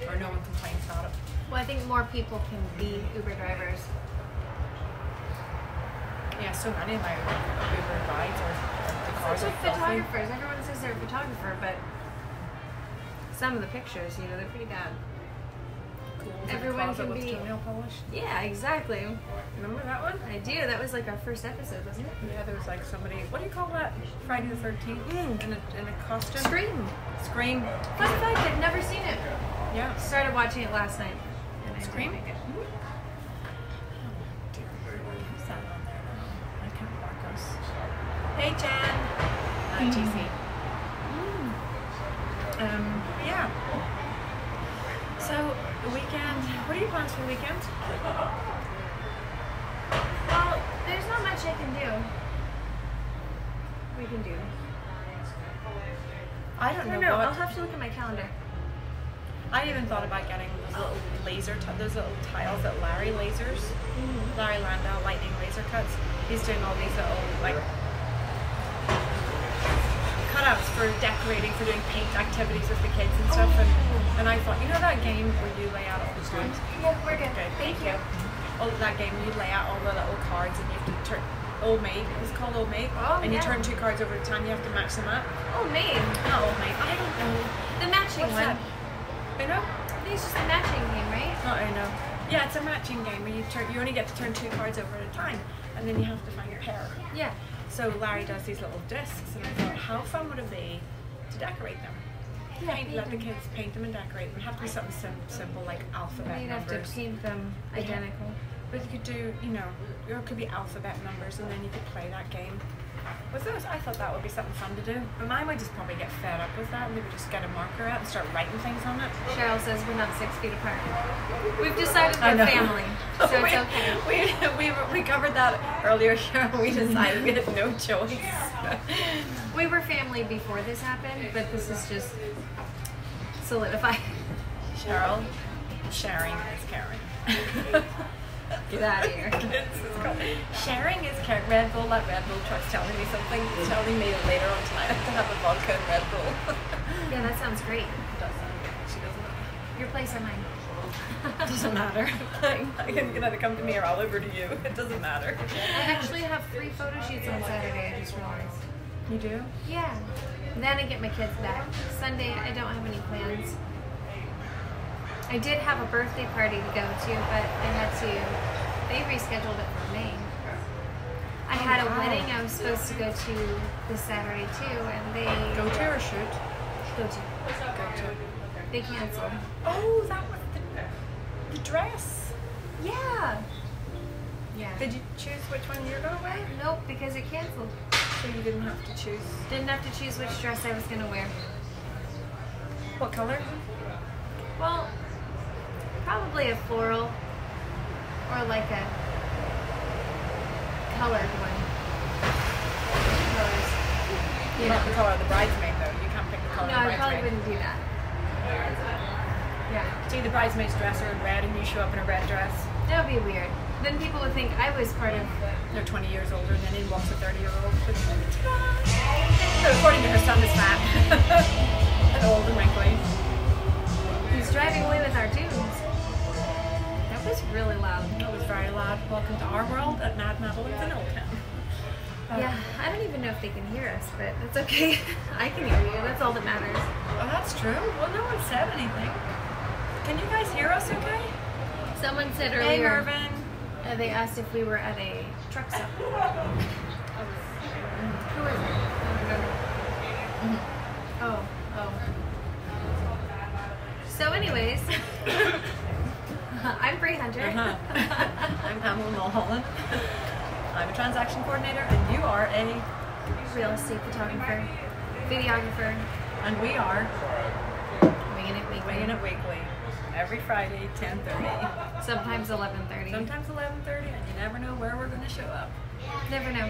Or no one complains about it. Well, I think more people can be Uber drivers. Yeah, so many of my Uber rides are the cars It's are like filthy. photographers. Everyone says they're a photographer, but some of the pictures, they're pretty bad. Cool. In the Everyone closet can with be- toenail polish. Yeah, exactly. Remember that one? I do. That was like our first episode, wasn't it? Yeah, there was like somebody. What do you call that? Friday the 13th in a costume. Scream. Scream. Fun fact, I've never seen it. Yeah. Started watching it last night. And I Scream? didn't like it. Who's that on there now? I can't Marcos. Hey Jan. TC. Yeah. So weekend. What are your plans for the weekend? Well, there's not much I can do. We can do. I don't I know don't know. what. I'll have to look at my calendar. I even thought about getting those little those little tiles that Larry lasers. Larry Landau lightning laser cuts. He's doing all these little like cutouts for decorating, for doing paint activities with the kids and stuff. And I thought, you know that game where you lay out all the cards? Yeah, we're good. Okay, Thank you. Oh, that game you lay out all the little cards and you have to turn. Old Maid. It's called Old Maid. Oh, and you yeah. turn 2 cards over at a time. You have to match them up. Oh, Maid. Not Old Maid. I don't know. The matching What's one. that? Uno? I think it's just a matching game, right? Not Uno. Yeah, it's a matching game where you only get to turn 2 cards over at a time, and then you have to find your pair. Yeah. So Larry does these little discs, and I thought, how fun would it be to decorate them? Yeah, Let the kids paint them and decorate them. It would have to be something simple like alphabet You'd have numbers. to paint them identical. But you could do, or it could be alphabet numbers, and then you could play that game with those. I thought that would be something fun to do. But mine would just probably get fed up with that, and they would just get a marker out and start writing things on it. Cheryl says we're not 6 feet apart. We've decided I we're know. family, so it's okay. We covered that earlier here. We decided we had no choice. We were family before this happened, but this is just solidified. Cheryl, sharing is caring. Get out of here. Sharing is caring. Red Bull, that Red Bull truck's telling me something. It's telling me that later on tonight I have to have a vodka and Red Bull. Yeah, that sounds great. It doesn't. She doesn't. Your place or mine? It doesn't matter. I can either come to me or I'll over to you. It doesn't matter. I actually have 3 photo shoots on Saturday, I just realized. You do? Yeah. Then I get my kids back. Sunday, I don't have any plans. I did have a birthday party to go to, but they rescheduled it for May. I had a wedding I was supposed to go to this Saturday too, and they Go to or shoot? go to. Go to. They canceled. Oh, that was the dress. Yeah. Yeah. Did you choose which one you're going to wear? Nope, because it canceled. So you didn't have to choose. Didn't have to choose which dress I was gonna wear. What color? Well, probably a floral or like a colored one. Colors. You Not know. the color of the bridesmaid though. You can't pick the color No, of I the probably bridesmaid. wouldn't do that. Yeah, See the bridesmaid's dress are in red and you show up in a red dress. that would be weird. Then people would think I was part of. They're 20 years older and then in walks a 30-year-old. So according to her son is fat. And old and wrinkly. Who's driving away with our dunes. That was really loud. That was very loud. Welcome to our world at Mad Madeline's in Old Town. Yeah, I don't even know if they can hear us, but that's okay. I can hear you. That's all that matters. Well, that's true. Well, no one said anything. Can you guys hear us okay? Someone said Hey, earlier, Mervin. they asked if we were at a truck stop. Who is it? Oh. So anyways, I'm Bree Hunter. I'm Pamela Mulholland. I'm a transaction coordinator, and you are a Real estate photographer, videographer, and we are winging it weekly. Winging It Weekly. Every Friday, 10:30. Sometimes 11:30. Sometimes 11:30, and you never know where we're going to show up. Never know.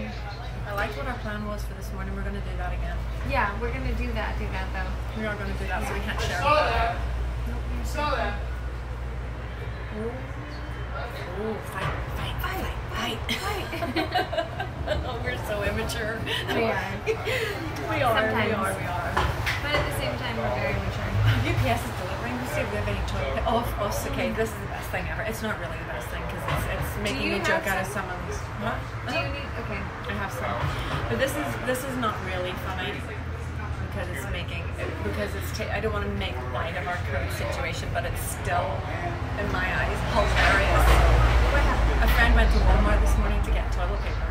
I liked what our plan was for this morning. We're going to do that again. Yeah, we're gonna do that though. We are going to do that, so we can't share. Ooh, fight. Oh, we're so immature. We are. We are. Sometimes. But at the same time, we're very mature. UPS is delivering. Let's see if we have any toilet paper. Oh, okay. This is the best thing ever. It's not really the best thing because it's making you a joke have out of someone's. What? Do you need? Okay. I have some, but this is not really funny because it's making I don't want to make light of our current situation, but it's still, in my eyes, hilarious. What happened? A friend went to Walmart this morning to get toilet paper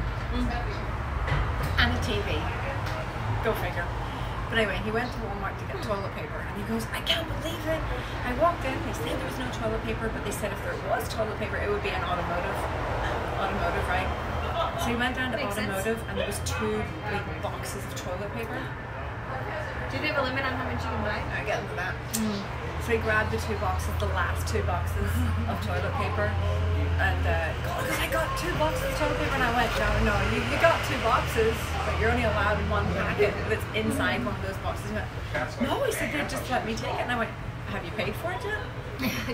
and a TV. Go figure. But anyway, he went to Walmart to get toilet paper, and he goes, "I can't believe it. I walked in. They said there was no toilet paper, but they said if there was toilet paper, it would be an automotive, right?" So he went down to Makes automotive, and there was 2 big boxes of toilet paper. Do they have a limit on how much you can buy? I get into that. So he grabbed the 2 boxes, the last 2 boxes of toilet paper, and because I got 2 boxes of toilet paper, and I went, no, you got 2 boxes, but you're only allowed 1 packet that's inside one of those boxes. He went, no, he said they just let me take it, and I went, have you paid for it yet?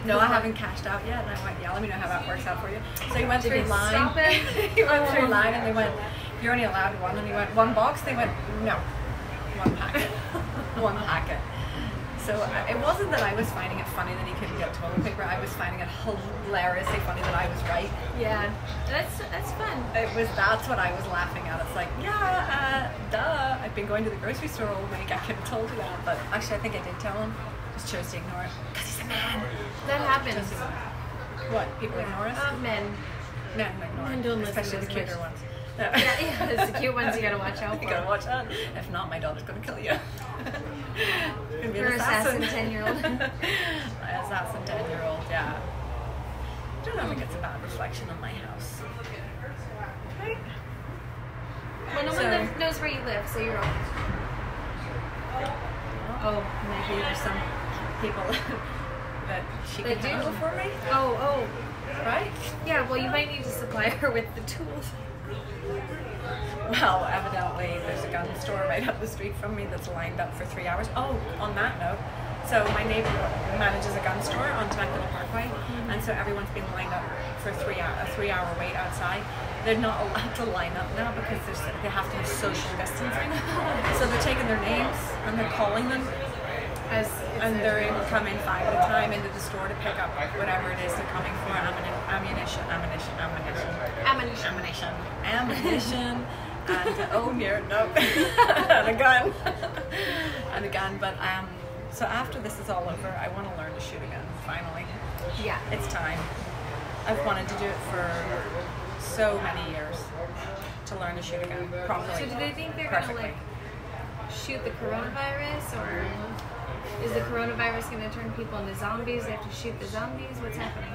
No, I haven't cashed out yet. And I went, yeah, let me know how that works out for you. So he went through line. Stop it. He went through line, and they went, you're only allowed 1, and he went, 1 box? They went, no, 1 packet. 1 packet. So it wasn't that I was finding it funny that he couldn't get toilet paper. I was finding it hilariously funny that I was right. Yeah, that's fun. That's what I was laughing at. It's like, yeah, duh. I've been going to the grocery store all week. I could have told you that, but actually I think I did tell him. Just chose to ignore it because he's a man. That happens. What? People ignore us? Men. Men ignore Men don't us, listen especially as the cuter much. ones. Yeah, it's the cute ones you gotta watch out for. You gotta watch out. If not, my daughter's gonna kill you. Gonna be an Or assassin assassin. 10-year-old. Assassin 10-year-old, yeah. I don't think it's a bad reflection on my house. Right? Well, no one knows where you live, so you're okay. Oh, maybe there's some people that she That can handle do? for me. Oh. Right? Yeah, well, you might need to supply her with the tools. Well, evidently there's a gun store right up the street from me that's lined up for 3 hours. Oh, on that note, so my neighbor manages a gun store on Temecula Parkway, and so everyone's been lined up for a 3-hour wait outside. They're not allowed to line up now because they have to be social distancing. So they're taking their names and they're calling them, and they're able to come in 5 at a time into the store to pick up whatever it is they're coming for. Ammunition. And a gun. But so after this is all over, I want to learn to shoot a gun. Finally, Yeah. it's time. I've wanted to do it for so many years to learn to shoot a gun properly. So do they think they're perfectly. gonna shoot the coronavirus, or is the coronavirus gonna turn people into zombies? They have to shoot the zombies. What's happening?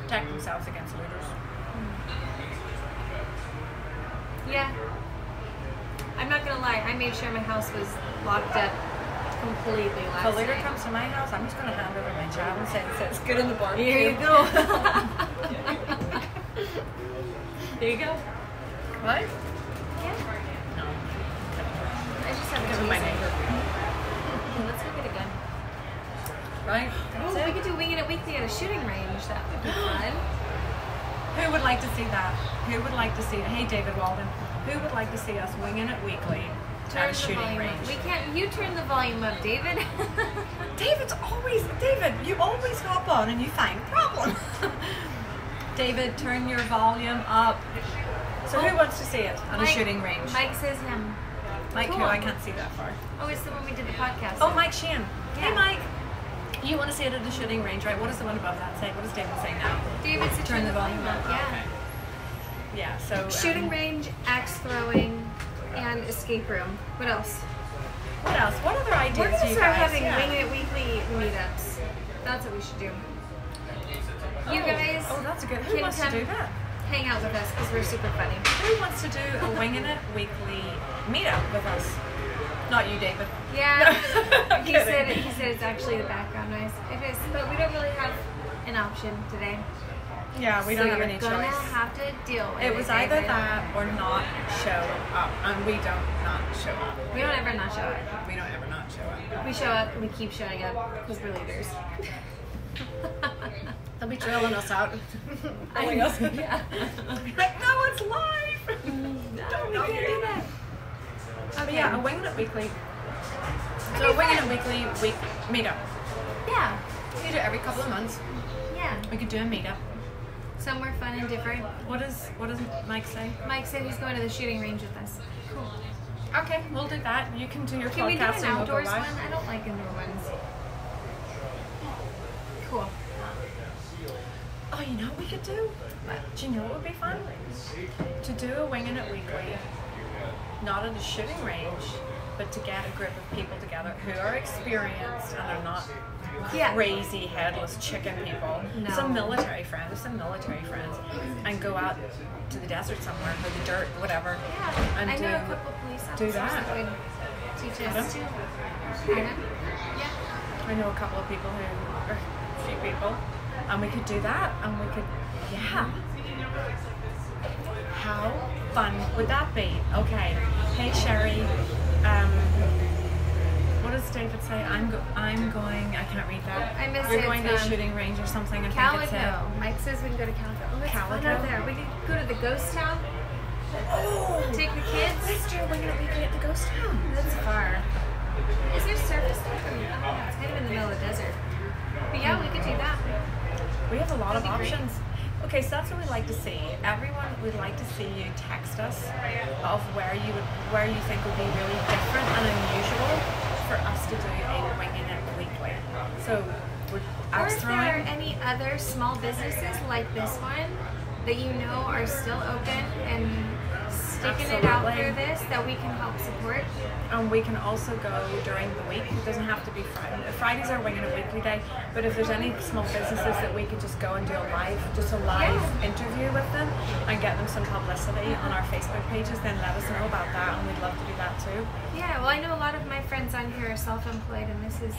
Protect themselves against looters? Yeah. I'm not gonna lie. I made sure my house was locked up completely last If a looter night. comes to my house, I'm just going to hand over my child and say it's good in the barbecue. Here you go. There you go. What? Yeah. No. I just have Because a of my teaser. neighbor. Let's go get a gun. Right? Oh, we could do Winging It Weekly at a shooting range. That would be fun. Who would like to see that? Who would like to see it? Hey, David Walden. Who would like to see us winging it weekly at Turn a the shooting volume range? up. We can't. You turn the volume up, David. David, you always hop on and you find problems. David, turn your volume up. So who wants to see it on a shooting range? Mike says him. Mike Cool. who? I can't see that far. Oh, it's the one we did the podcast. Oh, with. Mike Sheehan. Yeah. Hey, Mike. You want to see it at the shooting range, right? What does the one above that say? What does David say now? David said turn the volume up. Yeah. Okay. Yeah, so... Shooting range, axe throwing, and escape room. What else? What else? What other ideas We're do going to you start guys? having Wing It Weekly meetups. That's what we should do. You guys Oh, that's a good... Who can wants to come do that? hang out with us because we're super funny. Who wants to do a Winging It weekly meetup with us? Not you, David. Yeah, I'm he kidding. said it's actually the background noise. It is, but we don't really have an option today. Yeah, we don't have any choice. So you're gonna choice. have to deal with it. It was either that or not show up, and we don't not show up. We don't ever not show up. We don't ever not show up. We show up and we keep showing up because we're leaders. They'll be drilling us out. I know. Yeah. Like, no, it's live. No, we can't do that. But yeah, a Winging It weekly. So a Winging It weekly week meetup. Yeah. We do it every couple of months. Yeah. We could do a meetup. Somewhere fun and different. What does Mike say? Mike said he's going to the shooting range with us. Cool. Okay, we'll do that. You can do your Can we do podcast an and we'll go outdoors one? live. I don't like indoor ones. Cool. Oh, you know what we could do? Do you know what would be fun? To do a Winging It weekly, not at a shooting range, but to get a group of people together who are experienced and are not crazy headless chicken people. No. Some military friends, and go out to the desert somewhere, or the dirt, whatever. Yeah. And I know a do couple police do officers that. would teach Adam? us too. Adam? Yeah. I know a couple of people who, or a few people, and we could do that, and we could, yeah. How fun would that be? Okay. Hey Sherry, what does David say? I'm going. I can't read that. I missed You're it. going to a shooting range or something. I think it's Calico. Mike says we can go to Calico. Oh, it's fun Calico? out there. We could go to the ghost town. Oh, Take the kids. let's do a Winging It weekly at the ghost town. That's far. Is there surface there? I don't know. It's kind of in the middle of the desert. But yeah, we could do that. We have a lot of That'd be great. options. Okay, so that's what we'd like to see. Everyone would like to see you text us of where you think would be really different and unusual for us to do a Winging It weekly. So we're Or axe if there are throwing. any other small businesses like this one that you know are still open and sticking it out Absolutely. through this that we can help support. And we can also go during the week. It doesn't have to be Friday. Friday's our Winging It weekly day. But if there's any small businesses that we could just go and do a live interview with them and get them some publicity on our Facebook pages, then let us know about that, and we'd love to do that too. Yeah, well, I know a lot of my friends on here are self-employed, and this is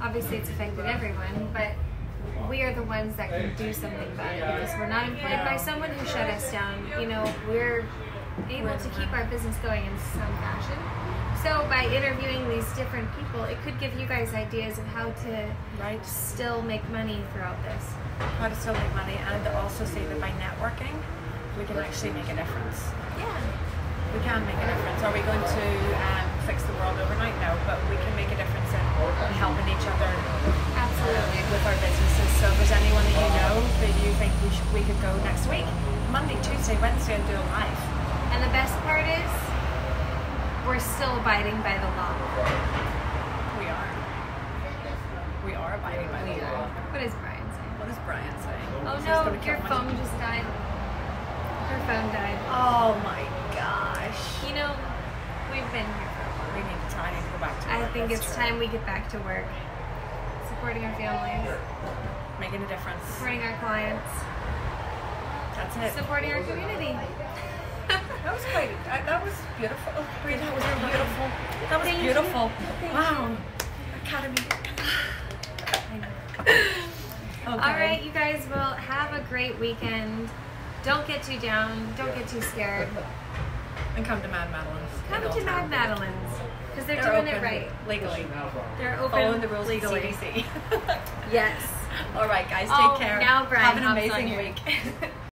obviously it's affected everyone, but we are the ones that can do something about it because we're not employed by someone who shut us down. You know, we're able to keep our business going in some fashion. So by interviewing these different people, it could give you guys ideas of how to Right? still make money throughout this. How to still make money, and to also see that by networking, we can actually make a difference. Yeah. We can make a difference. Are we going to fix the world overnight? No, but we can make a difference in helping each other Absolutely. with our businesses. So if there's anyone that you know that you think we could go next week, Monday, Tuesday, Wednesday, and do a live. And the best part is, we're still abiding by the law. We are. We are abiding by the law. What does Brian say? What does Brian say? Oh He's no, gonna kill your my- phone just died. Her phone died. Oh my gosh. You know, we've been here for a while. We need to try and go back to I work. think That's it's true. time we get back to work. Supporting our families, Making a difference. supporting our clients, That's it. supporting our community. That was quite. That was beautiful. Oh, Brie, that was beautiful. That was Thank you. beautiful. Thank Wow. Academy. Okay. All right, you guys will have a great weekend. Don't get too down. Don't get too scared. And come to Mad Madeline's. Come in to Old Town. Mad Madeline's because they're They're doing open it right. legally. They're open Following the rules legally. of CDC. Yes. All right, guys. Oh, Take care. now Brian Have an hops on amazing here. week.